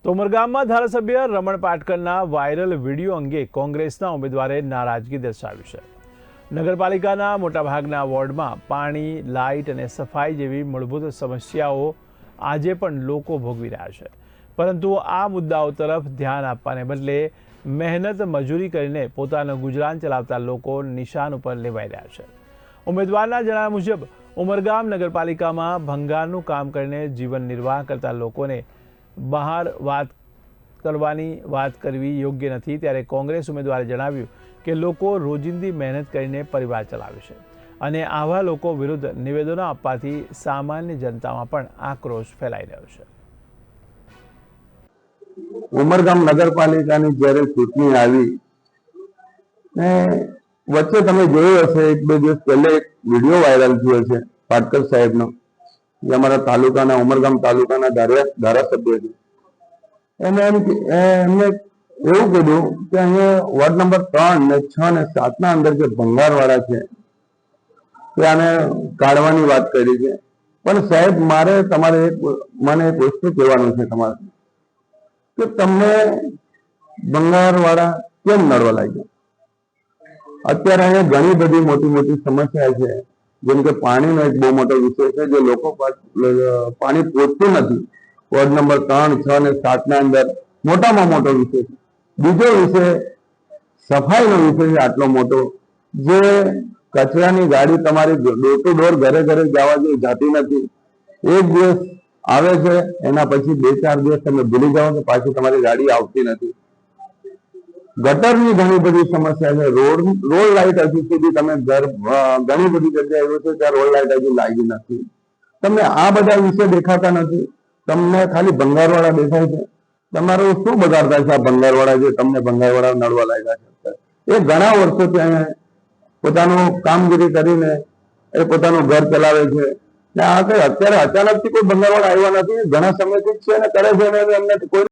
તોમરગામમાં ધારાસભ્ય રમણ પાટકરના viral video અંગે કોંગ્રેસના ઉમેદવારે નારાજગી દર્શાવી છે। નગરપાલિકાના મોટાભાગના વોર્ડમાં પાણી, લાઇટ અને સફાઈ જેવી મૂળભૂત સમસ્યાઓ આજે પણ લોકો ભોગવી રહ્યા છે, પરંતુ આ મુદ્દાઓ તરફ ધ્યાન આપવાને બદલે મહેનત મજૂરી કરીને પોતાનું ગુજરાન ચલાવતા લોકો નિશાન ઉપર લેવાઈ રહ્યા છે। ઉમેદવારના જણાવ્યા મુજબ ઉમરગામ નગરપાલિકામાં ભંગારનું કામ કરીને જીવન નિર્વાહ કરતા લોકોને બહાર વાત કરવી યોગ્ય નથી। ત્યારે કોંગ્રેસ ઉમેદવારે જણાવ્યું કે લોકો રોજિંદી મહેનત કરીને પરિવાર ચલાવે છે અને આવા લોકો વિરુદ્ધ નિવેદનો આપવાથી સામાન્ય જનતામાં પણ આક્રોશ ફેલાઈ રહ્યો છે। ઉમરગામ નગરપાલિકાની જ્યારે ચૂંટણી આવી ને વચ્ચે તમે જોયું હશે, એક બે દિવસ પહેલે એક વિડીયો વાયરલ થયો છે પાટકર સાહેબનો, જે અમારા તાલુકાના ઉમરગામ તાલુકાના ધારાસભ્ય છે। એમને એવું કીધું કે અહીંયા વોર્ડ નંબર 3 ને 6 ને 7 ના અંદર જે ભંગારવાળા છે આને કાઢવાની વાત કરી છે। પણ સાહેબ, મને એક વસ્તુ કહેવાનું છે તમારે કે તમને ભંગારવાળા કેમ નડવા લાગ્યા? અત્યારે અહીંયા ઘણી બધી મોટી મોટી સમસ્યા છે, જેમ કે પાણીનો એક બહુ મોટો વિષય છે, જે લોકો પાણી પહોંચતું નથી। વોર્ડ નંબર 3, 6 ને 7 ના અંદર મોટામાં મોટો વિષય છે। બીજો વિષય સફાઈનો વિષય છે, આટલો મોટો, જે કચરાની ગાડી તમારી ડોર ટુ ડોર ઘરે ઘરે જવા જેવી જાતી નથી। એક દિવસ આવે છે, એના પછી 2-4 દિવસ તમે ભૂલી જાઓ કે પાછી તમારી ગાડી આવતી નથી। ગટરની ઘણી બધી સમસ્યા છે। રોડ લાઇટ હજુ સુધી તમે ઘણી બધી જગ્યાએ એવું છે ત્યાં રોડ લાઇટ હજુ લાગી નથી। તમને આ બધા વિશે દેખાતા નથી, તમને ખાલી ભંગારવાળા દેખાય છે। તમારું શું બગાડતા છે આ ભંગારવાળા, જે તમને ભંગારવાળા નડવા લાગ્યા છે? એ ઘણા વર્ષોથી અહીંયા પોતાનું કામગીરી કરીને એ પોતાનું ઘર ચલાવે છે। આ કઈ અત્યારે અચાનકથી કોઈ ભંગારવાળા આવ્યા નથી, ઘણા સમયથી જ છે અને કરે છે, અને એમને કોઈ